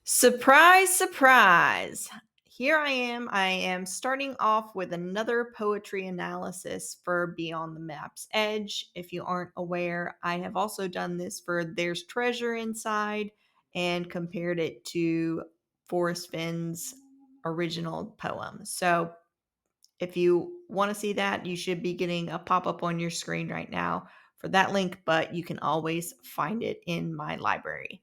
Surprise, surprise. Here I am. I am starting off with another poetry analysis for Beyond the Map's Edge. If you aren't aware, I have also done this for There's Treasure Inside and compared it to Forrest Fenn's original poem. So if you want to see that, you should be getting a pop up on your screen right now for that link, but you can always find it in my library.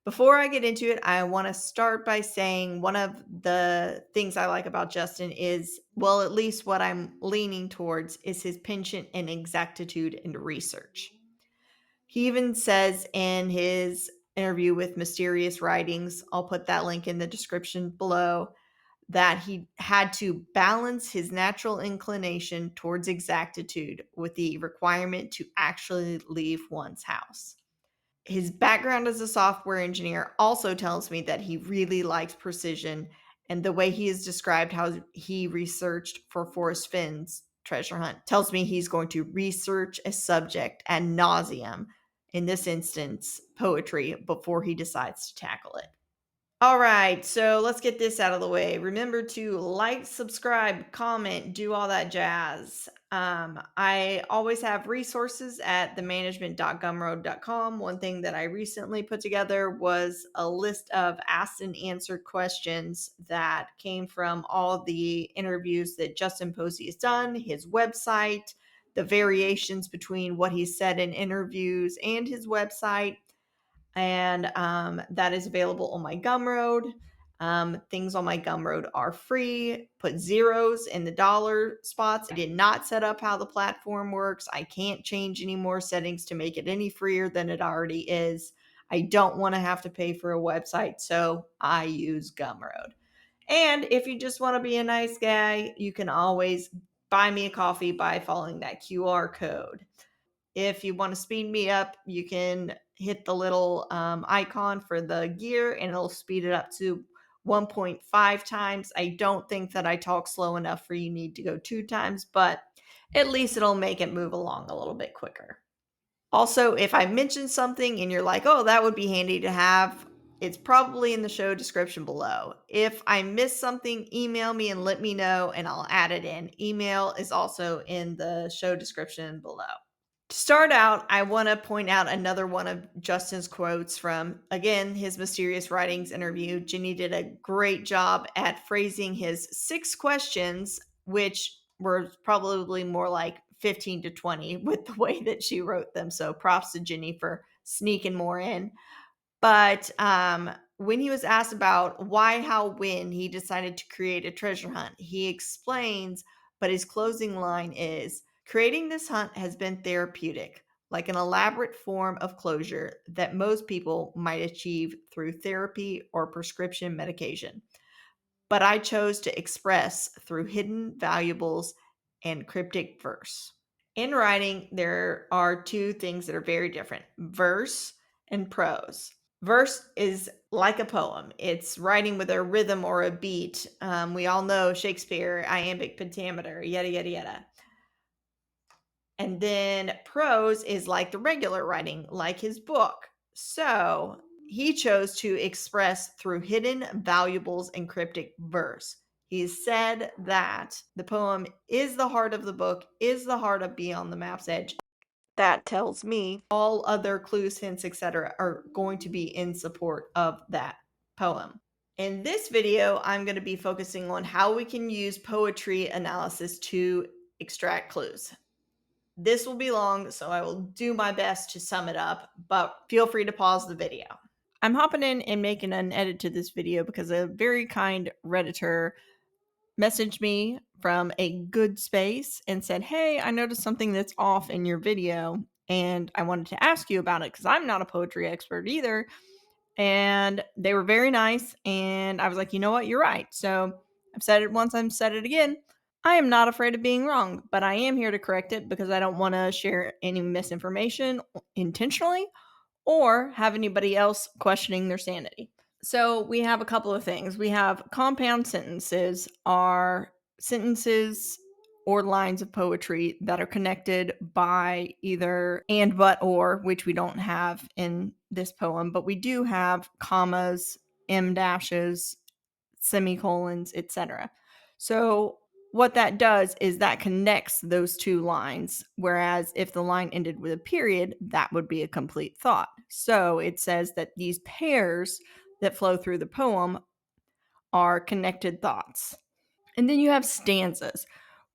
Before I get into it, I want to start by saying one of the things I like about Justin is, well, at least what I'm leaning towards is his penchant and exactitude in research. He even says in his interview with Mysterious Writings, I'll put that link in the description below, that he had to balance his natural inclination towards exactitude with the requirement to actually leave one's house. His background as a software engineer also tells me that he really likes precision, and the way he has described how he researched for Forrest Fenn's treasure hunt tells me he's going to research a subject ad nauseum, in this instance, poetry, before he decides to tackle it. All right, so let's get this out of the way. Remember to like, subscribe, comment, do all that jazz. I always have resources at themanagementAT.gumroad.com. One thing that I recently put together was a list of asked and answered questions that came from all the interviews that Justin Posey has done, his website, the variations between what he said in interviews and his website, and that is available on my Gumroad. Things on my Gumroad are free. Put zeros in the dollar spots. I did not set up how the platform works. I can't change any more settings to make it any freer than it already is. I don't want to have to pay for a website, so I use Gumroad. And if you just want to be a nice guy, you can always buy me a coffee by following that QR code. If you want to speed me up, you can hit the little icon for the gear and it'll speed it up to 1.5 times. I don't think that I talk slow enough for you need to go 2 times, but at least it'll make it move along a little bit quicker. Also, if I mention something and you're like, oh, that would be handy to have, it's probably in the show description below. If I miss something, email me and let me know and I'll add it in. Email is also in the show description below. To start out, I want to point out another one of Justin's quotes from, again, his Mysterious Writings interview. Ginny did a great job at phrasing his 6 questions, which were probably more like 15 to 20 with the way that she wrote them. So props to Ginny for sneaking more in. But when he was asked about why, how, when he decided to create a treasure hunt, he explains, but his closing line is, creating this hunt has been therapeutic, like an elaborate form of closure that most people might achieve through therapy or prescription medication. But I chose to express through hidden valuables and cryptic verse. In writing, there are 2 things that are very different: verse and prose. Verse is like a poem. It's writing with a rhythm or a beat. We all know Shakespeare, iambic pentameter, yada, yada, yada. And then prose is like the regular writing, like his book. So he chose to express through hidden valuables and cryptic verse. He said that the poem is the heart of the book, is the heart of Beyond the Map's Edge. That tells me all other clues, hints, etc. are going to be in support of that poem. In this video, I'm going to be focusing on how we can use poetry analysis to extract clues. This will be long, so I will do my best to sum it up, but feel free to pause the video. I'm hopping in and making an edit to this video because a very kind Redditor messaged me from a good space and said, hey, I noticed something that's off in your video and I wanted to ask you about it because I'm not a poetry expert either. And they were very nice. And I was like, you know what? You're right. So I've said it once, I've said it again. I am not afraid of being wrong, but I am here to correct it because I don't want to share any misinformation intentionally or have anybody else questioning their sanity. So we have a couple of things. We have compound sentences are sentences or lines of poetry that are connected by either and, but, or, which we don't have in this poem, but we do have commas, em dashes, semicolons, etc. So what that does is that connects those two lines, whereas if the line ended with a period, that would be a complete thought. So it says that these pairs that flow through the poem are connected thoughts. And then you have stanzas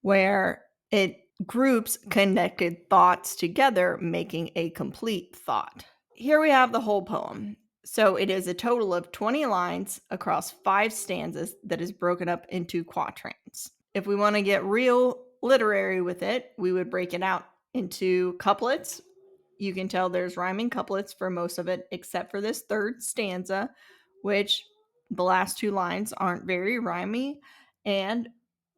where it groups connected thoughts together, making a complete thought. Here we have the whole poem. So it is a total of 20 lines across 5 stanzas that is broken up into quatrains. If we want to get real literary with it, we would break it out into couplets. You can tell there's rhyming couplets for most of it, except for this third stanza, which the last 2 lines aren't very rhymy. And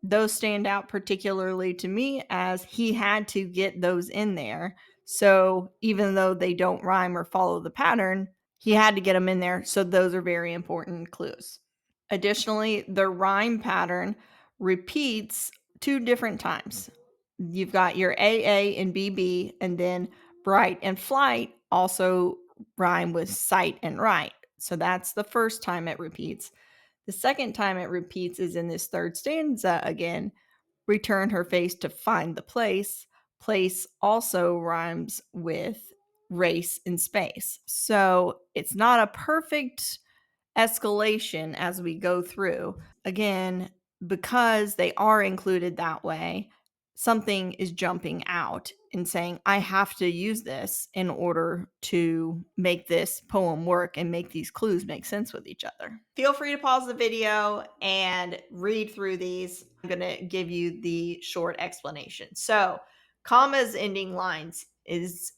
those stand out particularly to me as he had to get those in there. So even though they don't rhyme or follow the pattern, he had to get them in there. So those are very important clues. Additionally, the rhyme pattern repeats 2 different times. You've got your AA and BB, and then bright and flight also rhyme with sight and right. So that's the first time it repeats. The second time it repeats is in this third stanza again. Return her face to find the place. Place also rhymes with race and space. So it's not a perfect escalation as we go through. Again, because they are included that way, something is jumping out and saying, I have to use this in order to make this poem work and make these clues make sense with each other. Feel free to pause the video and read through these. I'm going to give you the short explanation. So, commas ending lines is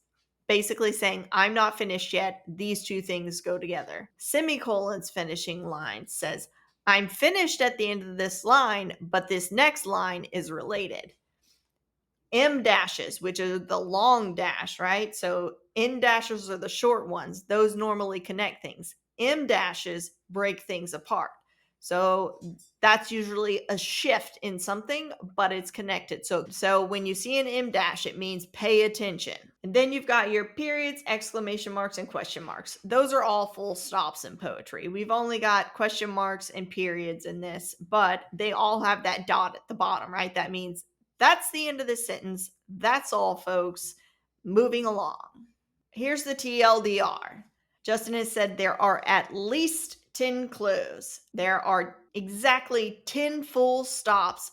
basically saying, I'm not finished yet. These 2 things go together. Semicolons finishing line says, I'm finished at the end of this line, but this next line is related. M dashes, which are the long dash, right? So N dashes are the short ones. Those normally connect things. M dashes break things apart. So that's usually a shift in something, but it's connected. So when you see an M dash, it means pay attention. And then you've got your periods, exclamation marks, and question marks. Those are all full stops in poetry. We've only got question marks and periods in this, but they all have that dot at the bottom, right? That means that's the end of the sentence. That's all, folks. Moving along. Here's the TLDR. Justin has said there are at least 10 clues. There are exactly 10 full stops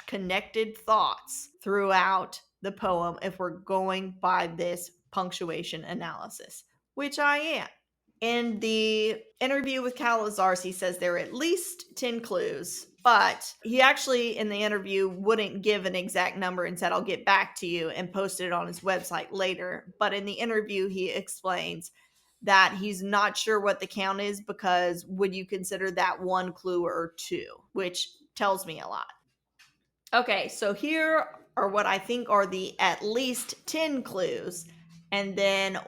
/ connected thoughts throughout the poem if we're going by this punctuation analysis, which I am. In the interview with Cowlazars, he says there are at least 10 clues, but he actually, in the interview, wouldn't give an exact number and said, I'll get back to you, and posted it on his website later. But in the interview, he explains that he's not sure what the count is because would you consider that 1 clue or 2, which tells me a lot. Okay, so here are what I think are the at least 10 clues, and then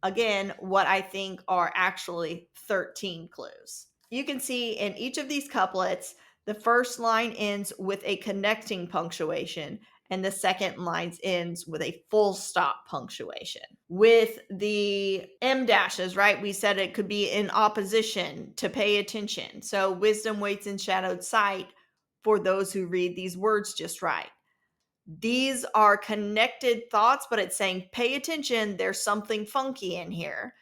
again, what I think are actually 13 clues. You can see in each of these couplets, the first line ends with a connecting punctuation, and the second line ends with a full stop punctuation. With the M dashes, right, we said it could be in opposition to pay attention. So wisdom waits in shadowed sight for those who read these words just right. These are connected thoughts, but it's saying, pay attention, there's something funky in here.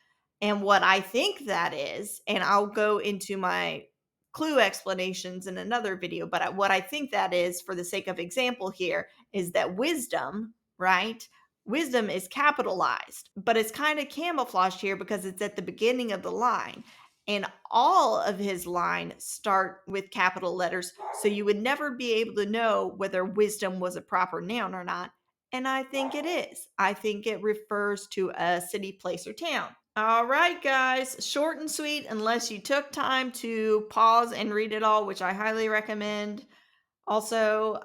And what I think that is, and I'll go into my clue explanations in another video, but what I think that is, for the sake of example here, is that wisdom, right? Wisdom is capitalized, but it's kind of camouflaged here because it's at the beginning of the line. And all of his lines start with capital letters, so you would never be able to know whether wisdom was a proper noun or not. And I think it is. I think it refers to a city, place, or town. All right, guys, short and sweet, unless you took time to pause and read it all, which I highly recommend. Also,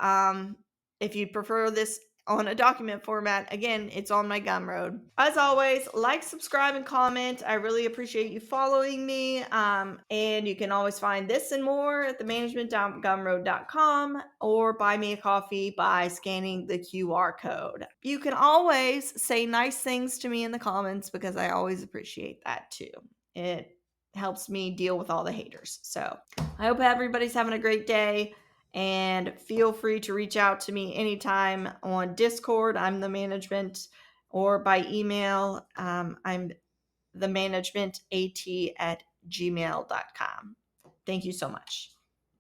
if you prefer this on a document format. Again, it's on my Gumroad. As always, like, subscribe, and comment. I really appreciate you following me. And you can always find this and more at themanagementAT.gumroad.com or buy me a coffee by scanning the QR code. You can always say nice things to me in the comments because I always appreciate that too. It helps me deal with all the haters. So I hope everybody's having a great day. And feel free to reach out to me anytime on Discord. I'm the management, or by email. I'm themanagementat@gmail.com. Thank you so much.